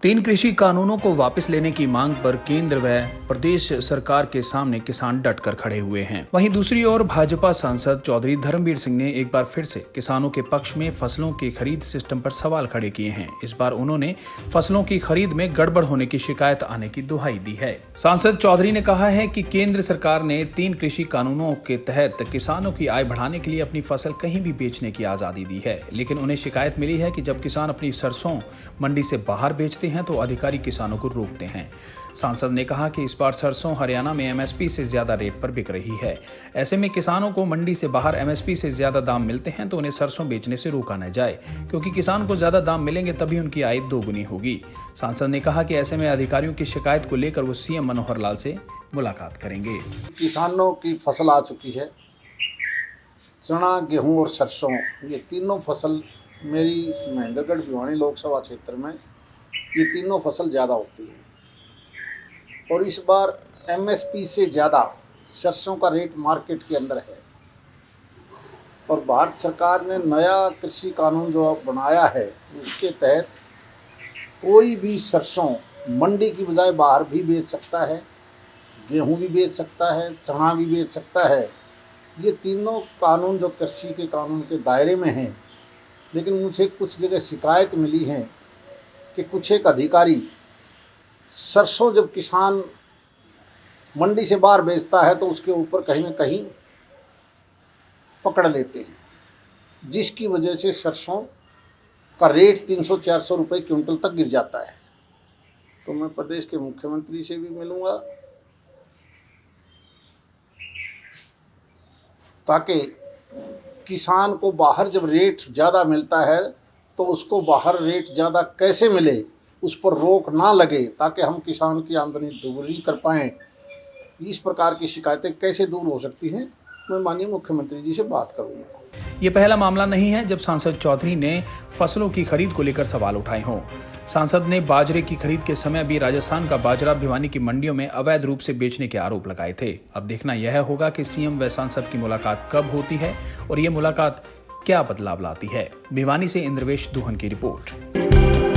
तीन कृषि कानूनों को वापस लेने की मांग पर केंद्र व प्रदेश सरकार के सामने किसान डटकर खड़े हुए हैं। वहीं दूसरी ओर भाजपा सांसद चौधरी धर्मवीर सिंह ने एक बार फिर से किसानों के पक्ष में फसलों की खरीद सिस्टम पर सवाल खड़े किए हैं। इस बार उन्होंने फसलों की खरीद में गड़बड़ होने की शिकायत आने की दुहाई दी है। सांसद चौधरी ने कहा है कि केंद्र सरकार ने तीन कृषि कानूनों के तहत किसानों की आय बढ़ाने के लिए अपनी फसल कहीं भी बेचने की आजादी दी है, लेकिन उन्हें शिकायत मिली है कि जब किसान अपनी सरसों मंडी से बाहर बेचते हैं तो अधिकारी किसानों को रोकते हैं। सांसद ने कहा कि इस बार सरसों हरियाणा में एमएसपी से ज्यादा रेट पर बिक रही है। ऐसे में किसानों को मंडी से बाहर एमएसपी से ज्यादा दाम मिलते हैं तो उन्हें सरसों बेचने से रोका न जाए, क्योंकि किसान को ज्यादा दाम मिलेंगे तभी उनकी आय दोगुनी होगी। सांसद ने कहा कि ऐसे में अधिकारियों की शिकायत को लेकर वो सीएम मनोहर लाल से मुलाकात करेंगे। किसानों की फसल आ चुकी है, चना, गेहूं और सरसों, ये तीनों फसल मेरी महेंद्रगढ़ भिवानी लोकसभा क्षेत्र में ये तीनों फसल ज़्यादा होती है और इस बार एमएसपी से ज़्यादा सरसों का रेट मार्केट के अंदर है। और भारत सरकार ने नया कृषि कानून जो बनाया है उसके तहत कोई भी सरसों मंडी की बजाय बाहर भी बेच सकता है, गेहूं भी बेच सकता है, चना भी बेच सकता है। ये तीनों कानून जो कृषि के कानून के दायरे में हैं, लेकिन मुझे कुछ जगह शिकायत मिली है कि कुछ एक अधिकारी सरसों जब किसान मंडी से बाहर बेचता है तो उसके ऊपर कहीं न कहीं पकड़ लेते हैं, जिसकी वजह से सरसों का रेट 300-400 रुपये क्विंटल तक गिर जाता है। तो मैं प्रदेश के मुख्यमंत्री से भी मिलूँगा ताकि किसान को बाहर जब रेट ज़्यादा मिलता है तो उसको बाहर रेट ज़्यादा कैसे मिले उस पर रोक ना लगे, ताकि हम किसान की आमदनी दोगुनी कर पाएँ। इस प्रकार की शिकायतें कैसे दूर हो सकती हैं, मैं माननीय मुख्यमंत्री जी से बात करूँगा। ये पहला मामला नहीं है जब सांसद चौधरी ने फसलों की खरीद को लेकर सवाल उठाए हों। सांसद ने बाजरे की खरीद के समय भी राजस्थान का बाजरा भिवानी की मंडियों में अवैध रूप से बेचने के आरोप लगाए थे। अब देखना यह होगा कि सीएम व सांसद की मुलाकात कब होती है और ये मुलाकात क्या बदलाव लाती है। भिवानी से इंद्रवेश दुहन की रिपोर्ट।